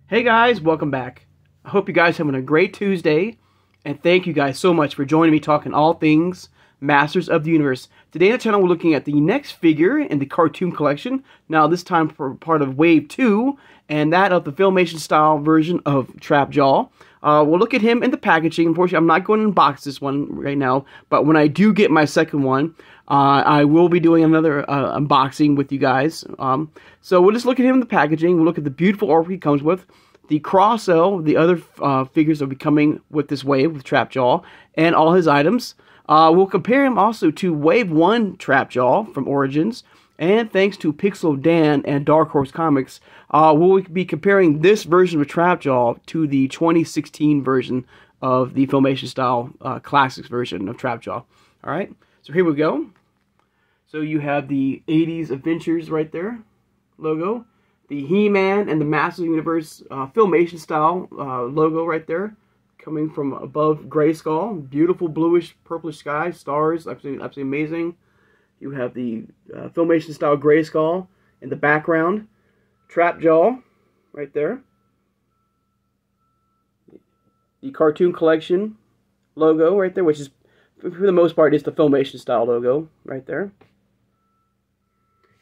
Hey guys, welcome back. I hope you guys are having a great Tuesday, and thank you guys so much for joining me talking all things Masters of the Universe. Today on the channel we're looking at the next figure in the cartoon collection, now this time for part of Wave 2, and that of the Filmation style version of Trapjaw. We'll look at him in the packaging. Unfortunately, I'm not going to unbox this one right now, but when I do get my second one, I will be doing another unboxing with you guys. So we'll just look at him in the packaging. We'll look at the beautiful artwork he comes with, the cross-sell, the other figures that will be coming with this wave, with Trapjaw, and all his items. We'll compare him also to Wave 1 Trapjaw from Origins, and thanks to Pixel Dan and Dark Horse Comics, we'll be comparing this version of Trapjaw to the 2016 version of the Filmation style Classics version of Trapjaw. Alright, so here we go. So you have the 80s Adventures right there, logo. The He-Man and the Masters of the Universe Filmation style logo right there, coming from above Grayskull. Beautiful bluish, purplish sky, stars, absolutely amazing. You have the Filmation style Grayskull in the background. Trapjaw right there. The Cartoon Collection logo right there, which is, for the most part, is the Filmation style logo right there.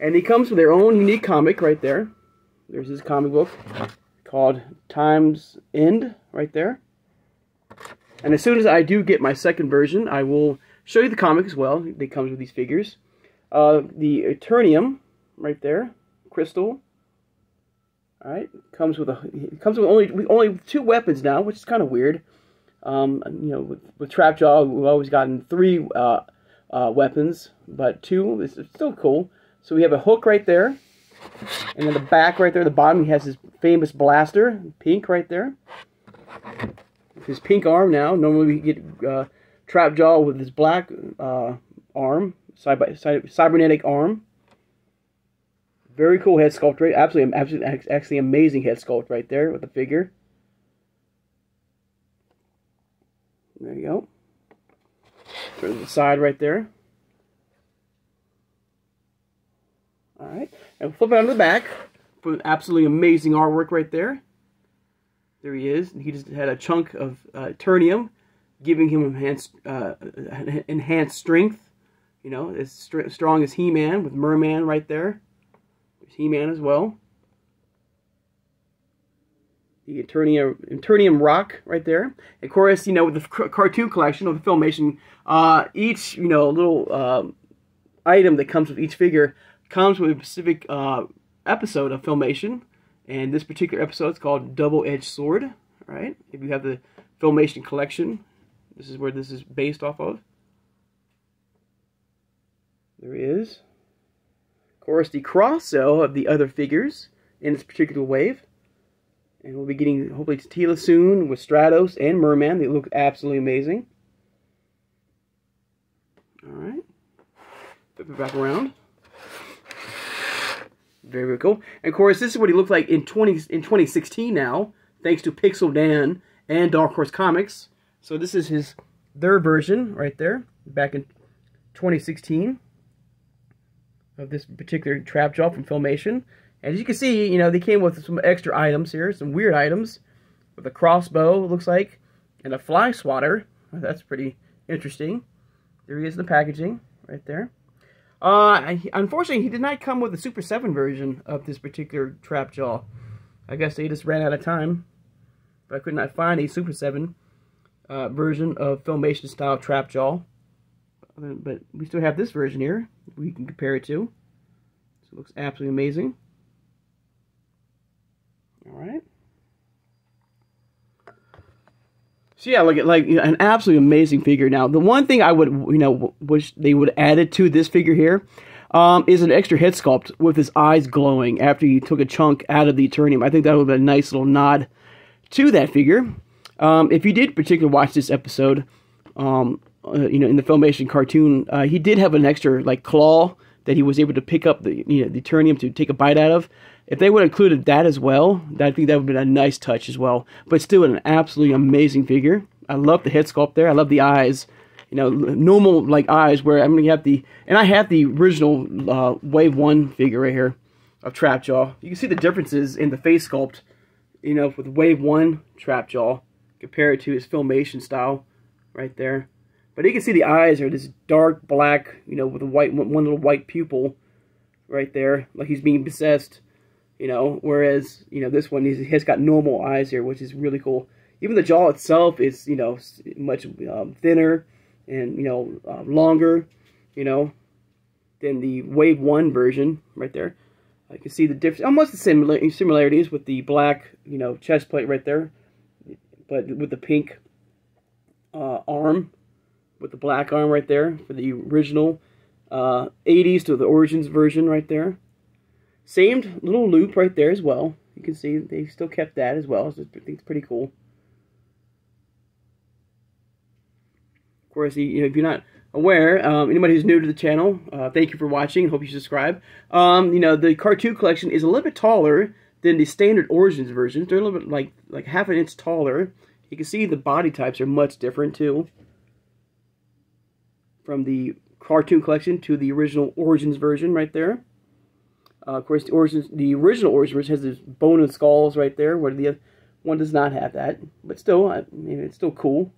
And he comes with their own unique comic right there. There's his comic book called Time's End right there. And as soon as I do get my second version, I will show you the comic as well. It comes with these figures. The Eternium right there, crystal. All right, comes with only 2 weapons now, which is kind of weird. You know, with Trapjaw, we've always gotten 3 weapons, but 2 is still cool. So we have a hook right there. And then the back right there, the bottom, he has his famous blaster, pink right there. His pink arm now. Normally we get Trapjaw with his black arm, cybernetic arm. Very cool head sculpt, right? Absolutely amazing head sculpt right there with the figure. There you go. Turn to the side right there. Alright, and flip it onto the back for an absolutely amazing artwork right there. There he is. He just had a chunk of Eternium, giving him enhanced strength. You know, as strong as He-Man, with Merman right there. There's He-Man as well. The Eternium rock right there. And of course, you know, with the cartoon collection of the Filmation, each, you know, little item that comes with each figure comes with a specific episode of Filmation, and this particular episode is called Double-Edged Sword. Right? If you have the Filmation collection, this is where this is based off of. There he is. Of course, the cross-sell of the other figures in this particular wave, and we'll be getting hopefully Tila soon with Stratos and Merman. They look absolutely amazing. All right, flip it back around. Very, very cool. And of course, this is what he looked like in 2016 now, thanks to Pixel Dan and Dark Horse Comics. So this is their version right there, back in 2016, of this particular Trapjaw from Filmation. And as you can see, you know, they came with some extra items here, some weird items, with a crossbow, it looks like, and a fly swatter. That's pretty interesting. There he is in the packaging, right there. Unfortunately, he did not come with a Super 7 version of this particular Trapjaw. I guess they just ran out of time. But I could not find a Super 7 version of Filmation style Trapjaw. But we still have this version here we can compare it to. So it looks absolutely amazing. Alright. So yeah, look at like an absolutely amazing figure. Now, the one thing I would, you know, wish they would added to this figure here is an extra head sculpt with his eyes glowing after you took a chunk out of the Eternium. I think that would be a nice little nod to that figure. If you did particularly watch this episode, you know, in the Filmation cartoon, he did have an extra like claw that he was able to pick up the, you know, the Eternium to take a bite out of. If they would have included that as well, I think that would have been a nice touch as well. But still an absolutely amazing figure. I love the head sculpt there. I love the eyes. You know, normal like eyes where, I mean, you have the, and I have the original Wave 1 figure right here of Trapjaw. You can see the differences in the face sculpt you know, with Wave 1 trap jaw, compare it to his Filmation style right there. But you can see the eyes are this dark black, you know, with a one little white pupil right there, like he's being possessed, you know, whereas, you know, this one, he has got normal eyes here, which is really cool. Even the jaw itself is, you know, much thinner and, you know, longer, you know, than the Wave 1 version right there. You can see the difference, almost the similarities with the black, you know, chest plate right there, but with the pink arm, with the black arm right there for the original 80s to the Origins version right there. Same little loop right there as well. You can see they still kept that as well. So I think it's pretty cool. Of course, you know, if you're not aware, anybody who's new to the channel, thank you for watching. Hope you subscribe. You know, the cartoon collection is a little bit taller than the standard Origins versions. They're a little bit like half an inch taller. You can see the body types are much different too, from the cartoon collection to the original Origins version right there. Of course, the original Origins version has this bone and skulls right there, where the other one does not have that. But still, I mean, it's still cool.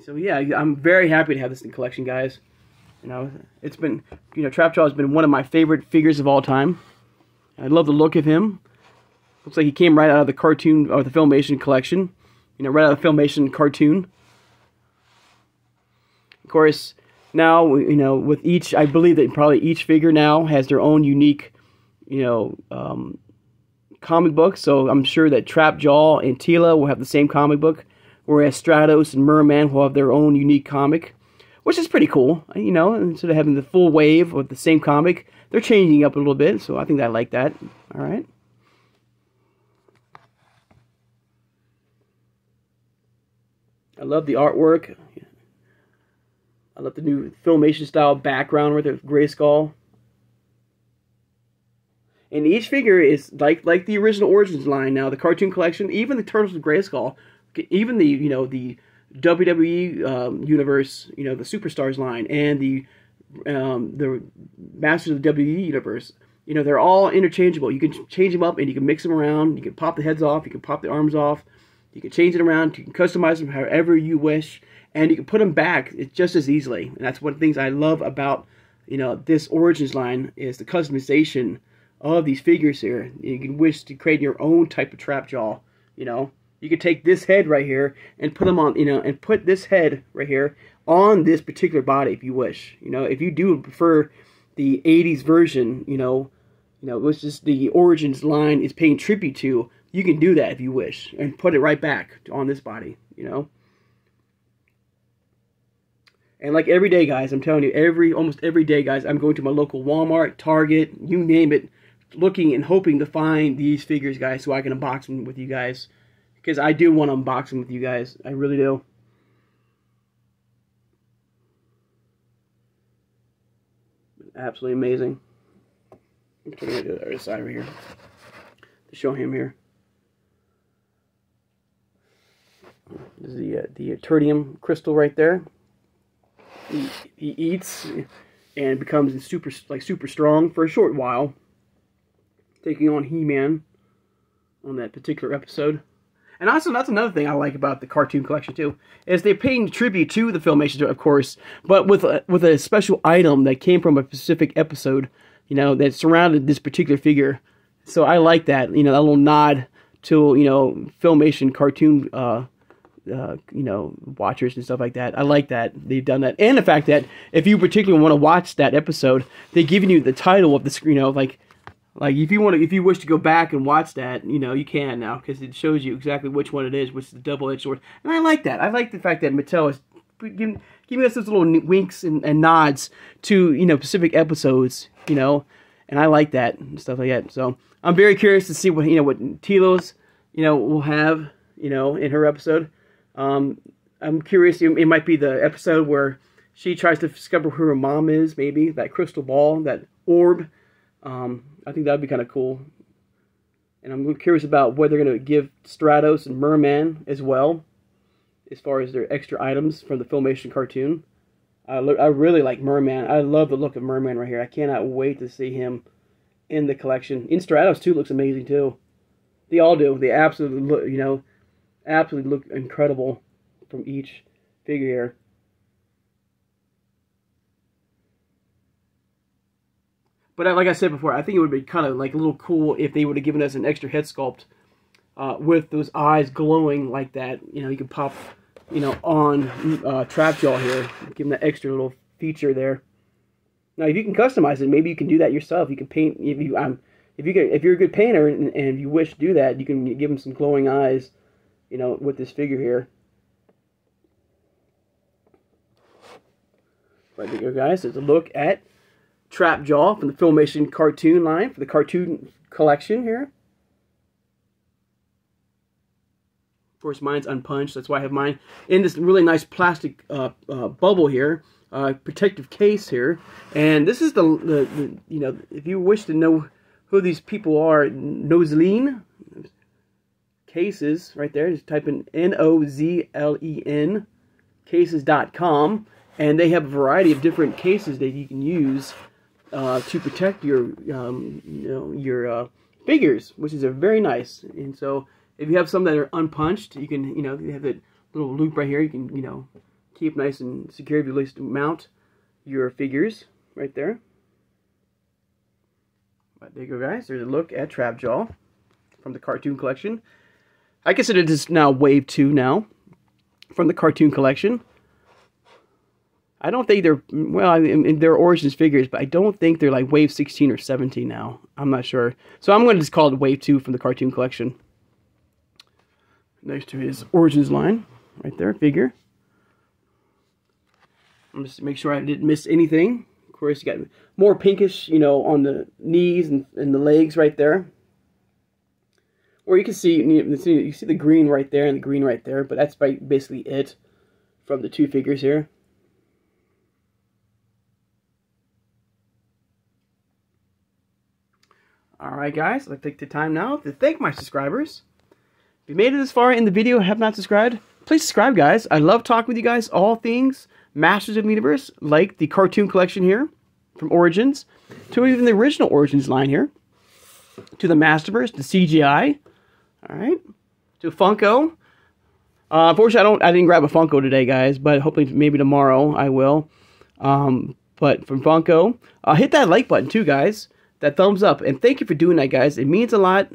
So yeah, I'm very happy to have this in collection, guys. You know, it's been, you know, Trapjaw has been one of my favorite figures of all time. I love the look of him. Looks like he came right out of the cartoon, or the Filmation collection. You know, right out of the Filmation cartoon. Of course, now, you know, with each, I believe that probably each figure now has their own unique, you know, comic book. So I'm sure that Trapjaw and Teela will have the same comic book, whereas Stratos and Merman will have their own unique comic, which is pretty cool. You know, instead of having the full wave with the same comic, they're changing up a little bit. So I think I like that. All right. I love the artwork. I love the new Filmation style background with the Grayskull. And each figure is like the original Origins line now, the cartoon collection, even the Turtles with Grayskull, even the, you know, the WWE universe, you know, the Superstars line, and the Masters of the WWE universe. You know, they're all interchangeable. You can change them up and you can mix them around. You can pop the heads off. You can pop the arms off. You can change it around. You can customize them however you wish. And you can put them back just as easily. And that's one of the things I love about, you know, this Origins line, is the customization of these figures here. You can wish to create your own type of Trapjaw, you know. You can take this head right here and put them on, you know, and put this head right here on this particular body if you wish. You know, if you do prefer the 80s version, you know, which is the Origins line is paying tribute to, you can do that if you wish and put it right back on this body, you know. And like every day, guys, I'm telling you, almost every day, guys, I'm going to my local Walmart, Target, you name it, looking and hoping to find these figures, guys, so I can unbox them with you guys. Because I do want to unbox them with you guys. I really do. Absolutely amazing. I'm turning it to the other side over here to show him here. This is the Tertium crystal right there. He eats and becomes super strong for a short while, taking on He-Man on that particular episode. And also, that's another thing I like about the cartoon collection too, is they're paying tribute to the Filmation, of course, but with a special item that came from a specific episode, you know, that surrounded this particular figure. So I like that, you know, that little nod to, you know, Filmation cartoon, you know, watchers and stuff like that. I like that they've done that, and the fact that if you particularly want to watch that episode, they're giving you the title of the screen, you know, like if you wish to go back and watch that, you know, you can now, because it shows you exactly which one it is, which is the double-edged sword. And I like that. I like the fact that Mattel is giving us those little winks and nods to, you know, specific episodes, you know, and I like that and stuff like that. So I'm very curious to see what, you know, what Teela's, you know, will have, you know, in her episode. I'm curious. It might be the episode where she tries to discover who her mom is. Maybe that crystal ball, that orb. I think that would be kind of cool. And I'm curious about what they're going to give Stratos and Merman as well, as far as their extra items from the Filmation cartoon. I really like Merman. I love the look of Merman right here. I cannot wait to see him in the collection. In Stratos too looks amazing too. They all do. They absolutely look, absolutely look incredible from each figure here. But like I said before, I think it would be kind of like a little cool if they would have given us an extra head sculpt with those eyes glowing like that. You could pop, on Trapjaw here, give them that extra little feature there. Now, if you can customize it, maybe you can do that yourself. You can paint if you're a good painter and you wish to do that, you can give them some glowing eyes, with this figure here. Right there, guys. There's a look at Trapjaw from the Filmation cartoon line for the cartoon collection here. Of course, mine's unpunched. That's why I have mine in this really nice plastic bubble here, protective case here. And this is the if you wish to know who these people are, Nozleen Cases right there. Just type in Nozlen cases.com, and they have a variety of different cases that you can use to protect your figures, which is very nice. And so if you have some that are unpunched, you can you have that little loop right here. You can keep nice and secure if you wish to mount your figures right there. But there you go, guys. There's a look at Trapjaw from the cartoon collection. I consider this now Wave 2 now from the cartoon collection. I don't think they're, well, they're Origins figures, but I don't think they're like Wave 16 or 17 now. I'm not sure. So I'm going to just call it Wave 2 from the cartoon collection. Next to his Origins line, right there, figure. I'm just to make sure I didn't miss anything. Of course, you got more pinkish, on the knees and the legs right there. Or you can see, you see the green right there and the green right there, but that's basically it from the two figures here. Alright guys, I'd like to take the time now to thank my subscribers. If you made it this far in the video and have not subscribed, please subscribe, guys. I love talking with you guys, all things Masters of the Universe, like the cartoon collection here from Origins, to even the original Origins line here, to the Masterverse, to CGI, alright, to Funko. Unfortunately, I didn't grab a Funko today, guys, but hopefully maybe tomorrow I will. But from Funko, hit that like button too, guys. That thumbs up, and thank you for doing that, guys. It means a lot.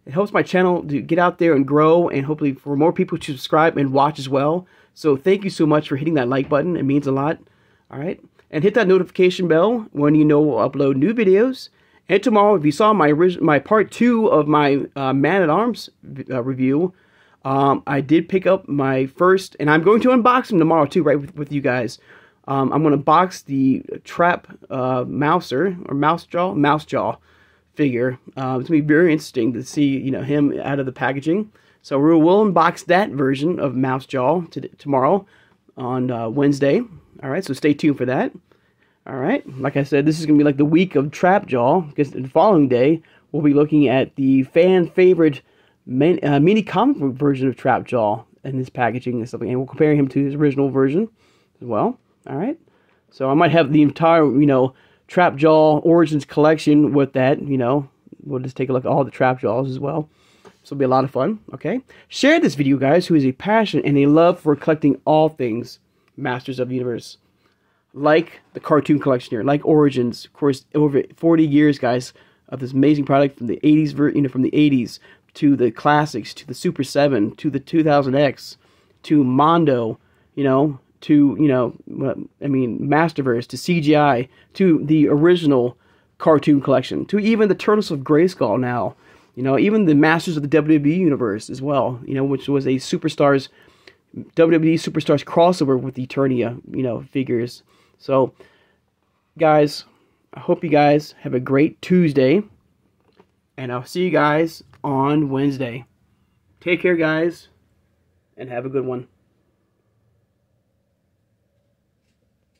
It helps my channel to get out there and grow, and hopefully for more people to subscribe and watch as well. So thank you so much for hitting that like button. It means a lot. All right, and hit that notification bell when you know we'll upload new videos. And tomorrow, if you saw my part 2 of my Man-at-Arms review, I did pick up my first, and I'm going to unbox them tomorrow too, right with you guys. I'm going to box the Trap Mouser, or Mousejaw figure. It's going to be very interesting to see, him out of the packaging. So we'll unbox that version of Mousejaw tomorrow on Wednesday. All right, so stay tuned for that. All right, like I said, this is going to be like the week of Trapjaw, because the following day we'll be looking at the fan favorite mini comic book version of Trapjaw and his packaging and stuff, and we'll compare him to his original version as well. All right, so I might have the entire, Trapjaw Origins collection with that. We'll just take a look at all the Trapjaws as well. So it'll be a lot of fun. Okay, share this video, guys, who has a passion and a love for collecting all things Masters of the Universe, like the cartoon collection here, like Origins. Of course, over 40 years, guys, of this amazing product from the 80s, from the 80s to the classics, to the Super 7, to the 2000X, to Mondo, to, Masterverse, to CGI, to the original cartoon collection, to even the Turtles of Grayskull now, even the Masters of the WWE Universe as well, which was a WWE Superstars crossover with the Eternia, figures. So, guys, I hope you guys have a great Tuesday, and I'll see you guys on Wednesday. Take care, guys, and have a good one.